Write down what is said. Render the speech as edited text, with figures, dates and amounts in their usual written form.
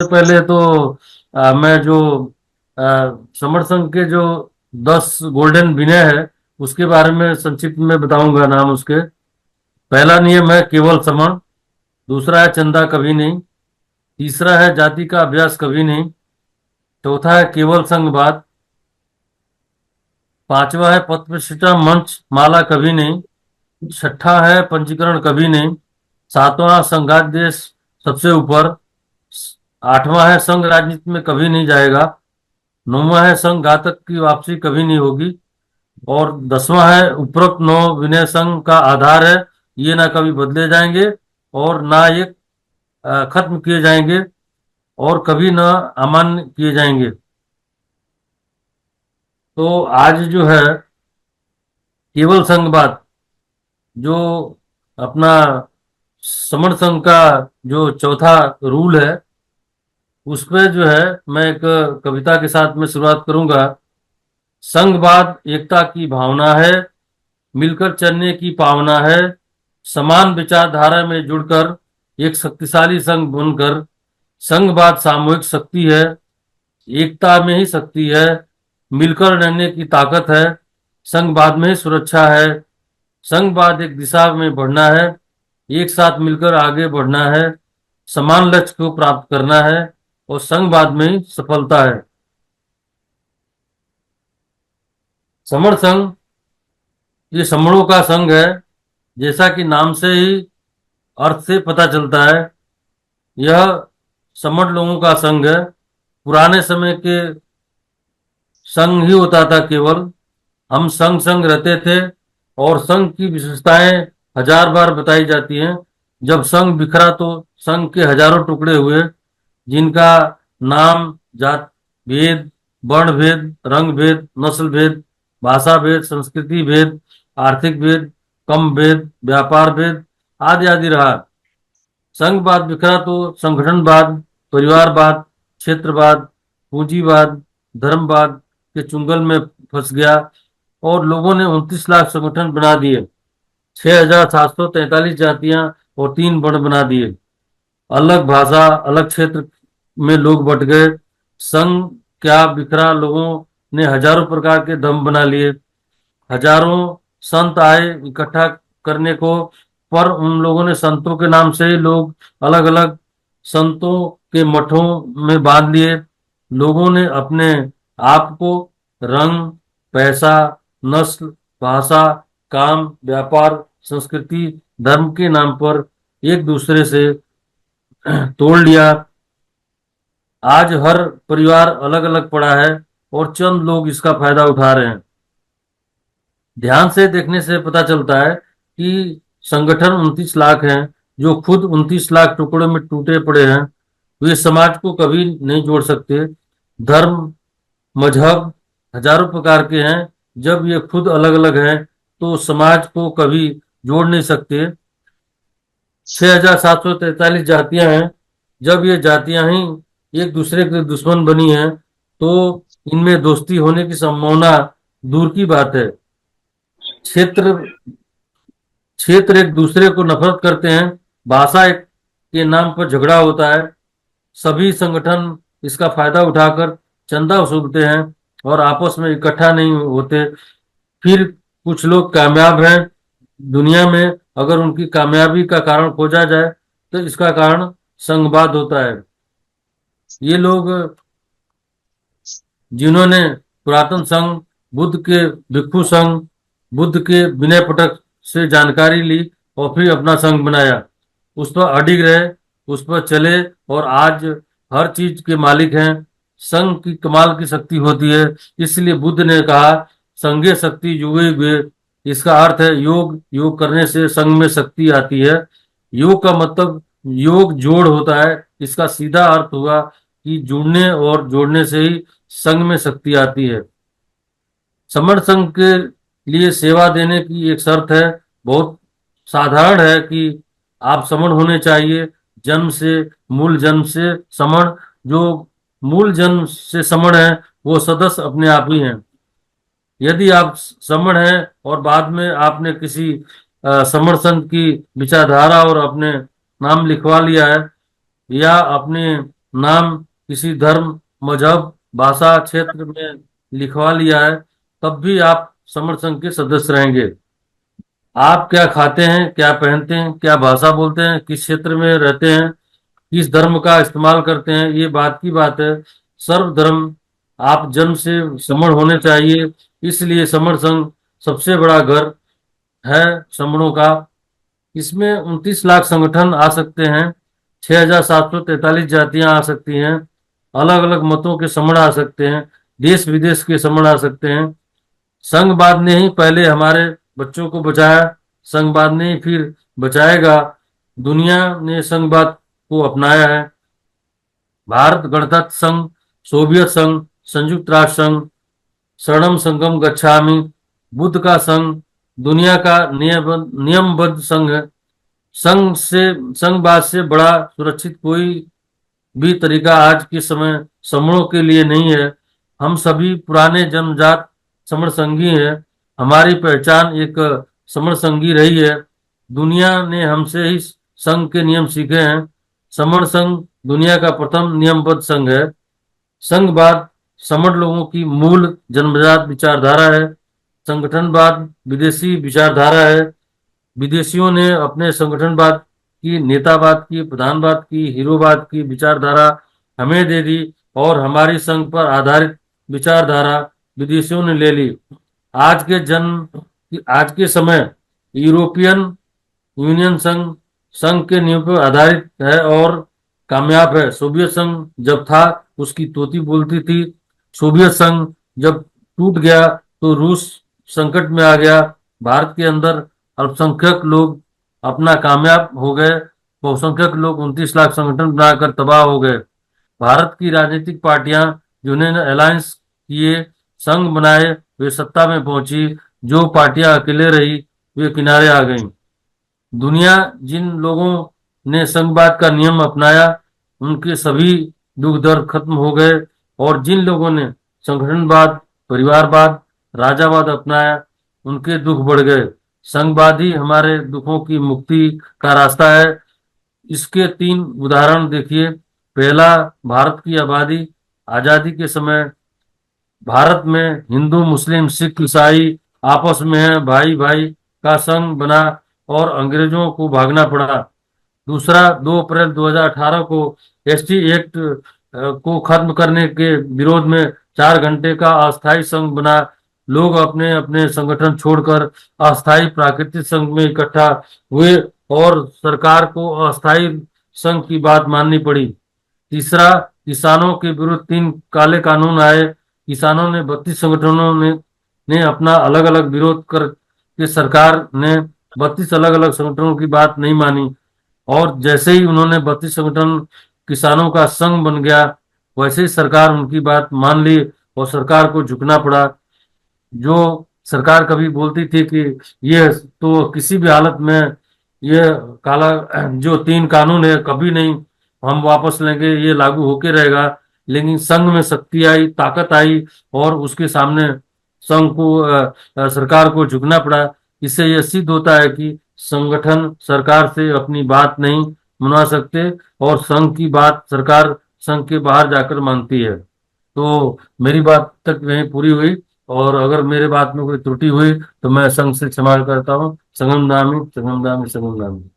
पहले तो मैं जो समर संघ के जो 10 गोल्डन विनय है उसके बारे में संक्षिप्त में बताऊंगा नाम उसके। पहला नियम है केवल समण। दूसरा है चंदा कभी नहीं। तीसरा है जाति का अभ्यास कभी नहीं। चौथा है केवल संघवाद। पांचवा है पद प्रतिष्ठा मंच माला कभी नहीं। छठा है पंजीकरण कभी नहीं। सातवां संघादेश सबसे ऊपर। आठवां है संघ राजनीति में कभी नहीं जाएगा। नौवां है संघ घातक की वापसी कभी नहीं होगी। और 10वां है उपरोक्त 9 विनय संघ का आधार है। ये ना कभी बदले जाएंगे और ना ये खत्म किए जाएंगे और कभी ना अमान्य किए जाएंगे। तो आज जो है केवल संघवाद जो अपना समर संघ का जो चौथा रूल है उस पे जो है मैं एक कविता के साथ में शुरुआत करूंगा। संघवाद एकता की भावना है, मिलकर चलने की पावना है। समान विचारधारा में जुड़कर एक शक्तिशाली संघ बनकर। संघवाद सामूहिक शक्ति है, एकता में ही शक्ति है। मिलकर रहने की ताकत है, संघवाद में ही सुरक्षा है। संघवाद एक दिशा में बढ़ना है, एक साथ मिलकर आगे बढ़ना है। समान लक्ष्य को प्राप्त करना है और संघवाद में ही सफलता है। समर संघ ये समणों का संघ है। जैसा कि नाम से ही अर्थ से पता चलता है, यह समण लोगों का संघ है। पुराने समय के संघ ही होता था केवल। हम संग संग रहते थे और संघ की विशेषताएं हजार बार बताई जाती हैं। जब संघ बिखरा तो संघ के हजारों टुकड़े हुए, जिनका नाम जात भेद, वर्ण भेद, रंग भेद, नस्ल भेद, भाषा भेद, संस्कृति भेद, आर्थिक भेद, कम भेद, व्यापार भेद आदि आदि रहा। संघवाद बिखरा तो संगठनवाद, परिवारवाद, क्षेत्रवाद, पूंजीवाद, धर्मवाद के चुंगल में फंस गया और लोगों ने 29 लाख संगठन बना दिए। 6,743 जातियां और 3 वर्ण बना दिए। अलग भाषा, अलग क्षेत्र में लोग बट गए। संघ क्या बिखरा, लोगों ने हजारों प्रकार के धर्म बना लिए। हजारों संत आए इकट्ठा करने को, पर उन लोगों ने संतों के नाम से ही लोग अलग अलग संतों के मठों में बांध लिए। लोगों ने अपने आप को रंग, पैसा, नस्ल, भाषा, काम, व्यापार, संस्कृति, धर्म के नाम पर एक दूसरे से तोड़ लिया। आज हर परिवार अलग अलग पड़ा है और चंद लोग इसका फायदा उठा रहे हैं। ध्यान से देखने से पता चलता है कि संगठन 29 लाख हैं जो खुद 29 लाख टुकड़ों में टूटे पड़े हैं। वे समाज को कभी नहीं जोड़ सकते। धर्म, मजहब हजारों प्रकार के हैं, जब ये खुद अलग अलग हैं तो समाज को कभी जोड़ नहीं सकते। 6,743 जातियां हैं, जब ये जातियां ही एक दूसरे के दुश्मन बनी हैं तो इनमें दोस्ती होने की संभावना दूर की बात है। क्षेत्र क्षेत्र एक दूसरे को नफरत करते हैं। भाषा एक के नाम पर झगड़ा होता है। सभी संगठन इसका फायदा उठाकर चंदा वसूलते हैं और आपस में इकट्ठा नहीं होते। फिर कुछ लोग कामयाब हैं दुनिया में, अगर उनकी कामयाबी का कारण खोजा जाए तो इसका कारण संघवाद होता है। ये लोग जिन्होंने पुरातन संघ, बुद्ध के भिक्षु संघ, बुद्ध के विनय पिटक से जानकारी ली और फिर अपना संघ बनाया, उस पर अडिग रहे, उस पर चले और आज हर चीज के मालिक हैं। संघ की कमाल की शक्ति होती है, इसलिए बुद्ध ने कहा संघे शक्ति युगे युगे। इसका अर्थ है योग, योग करने से संघ में शक्ति आती है। योग का मतलब योग जोड़ होता है। इसका सीधा अर्थ हुआ कि जुड़ने और जोड़ने से ही संघ में शक्ति आती है। समर संघ के लिए सेवा देने की एक शर्त है। बहुत साधारण है कि आप समण होने चाहिए। जन्म से, मूल जन्म से समण। जो मूल जन्म से समण है वो सदस्य अपने आप ही हैं। यदि आप समण हैं और बाद में आपने किसी समण संघ की विचारधारा और अपने नाम लिखवा लिया है या अपने नाम किसी धर्म, मजहब, भाषा, क्षेत्र में लिखवा लिया है, तब भी आप समर संघ के सदस्य रहेंगे। आप क्या खाते हैं, क्या पहनते हैं, क्या भाषा बोलते हैं, किस क्षेत्र में रहते हैं, किस धर्म का इस्तेमाल करते हैं, ये बात की बात है। सर्वधर्म आप जन्म से समण होने चाहिए। इसलिए समर संघ सबसे बड़ा घर है समणों का। इसमें 29 लाख संगठन आ सकते हैं, 6,743 जातियां आ सकती हैं, अलग अलग मतों के समण आ सकते हैं, देश विदेश के समण आ सकते हैं। संघवाद ने ही पहले हमारे बच्चों को बचाया, संघवाद ने ही फिर बचाएगा। दुनिया ने संघवाद को अपनाया है। भारत गणतंत्र संघ, सोवियत संघ, संयुक्त राष्ट्र संघ, शरणम संगम गच्छामि, बुद्ध का संघ, दुनिया का नियमबद्ध संघ है। संघ से संघवाद से बड़ा सुरक्षित कोई भी तरीका आज के समय समूहों के लिए नहीं है। हम सभी पुराने जन्मजात समर संघी हैं। हमारी पहचान एक समर संघी रही है। दुनिया ने हमसे ही संघ के नियम सीखे हैं। समर संघ दुनिया का प्रथम नियमबद्ध संघ है। संघवाद समर लोगों की मूल जन्मजात विचारधारा है। संगठनवाद विदेशी विचारधारा है। विदेशियों ने अपने संगठनवाद की, नेतावाद की, प्रधानवाद की, हीरोवाद की विचारधारा हमें दे दी और हमारी संघ पर आधारित विचारधारा विदेशियों ने ले ली। आज के समय यूरोपियन यूनियन संघ संघ के नियम पर आधारित है और कामयाब है। सोवियत संघ जब था उसकी तोती बोलती थी। सोवियत संघ जब टूट गया तो रूस संकट में आ गया। भारत के अंदर अल्पसंख्यक लोग अपना कामयाब हो गए। बहुसंख्यक लोग 29 लाख संगठन बनाकर तबाह हो गए। भारत की राजनीतिक पार्टियां जिन्होंने अलायंस किए, संघ बनाए, वे सत्ता में पहुंची। जो पार्टियां अकेले रही वे किनारे आ गईं। दुनिया जिन लोगों ने संघवाद का नियम अपनाया उनके सभी दुख दर्द खत्म हो गए, और जिन लोगों ने संगठनवाद, परिवारवाद, राजावाद अपनाया उनके दुख बढ़ गए। संघवाद ही हमारे दुखों की मुक्ति का रास्ता है। इसके 3 उदाहरण देखिए। पहला, भारत की आबादी। आजादी के समय भारत में हिंदू, मुस्लिम, सिख, ईसाई आपस में है, भाई भाई का संघ बना और अंग्रेजों को भागना पड़ा। दूसरा, 2 अप्रैल 2018 को एसटी एक्ट को खत्म करने के विरोध में 4 घंटे का अस्थायी संघ बना। लोग अपने अपने संगठन छोड़कर अस्थायी प्राकृतिक संघ में इकट्ठा हुए और सरकार को अस्थायी संघ की बात माननी पड़ी। तीसरा, किसानों के विरुद्ध 3 काले कानून आए। किसानों ने 32 संगठनों ने अपना अलग अलग विरोध कर के सरकार ने 32 अलग अलग संगठनों की बात नहीं मानी, और जैसे ही उन्होंने 32 संगठन किसानों का संघ बन गया वैसे ही सरकार उनकी बात मान ली और सरकार को झुकना पड़ा। जो सरकार कभी बोलती थी कि ये तो किसी भी हालत में ये काला जो 3 कानून है कभी नहीं हम वापस लेंगे, ये लागू होके रहेगा, लेकिन संघ में शक्ति आई, ताकत आई और उसके सामने संघ को सरकार को झुकना पड़ा। इससे यह सिद्ध होता है कि संगठन सरकार से अपनी बात नहीं मनवा सकते और संघ की बात सरकार संघ के बाहर जाकर मानती है। तो मेरी बात तक वहीं पूरी हुई, और अगर मेरे बात में कोई त्रुटि हुई तो मैं संघ से क्षमा करता हूँ। संगम नामी संगम नामी संगम नामी।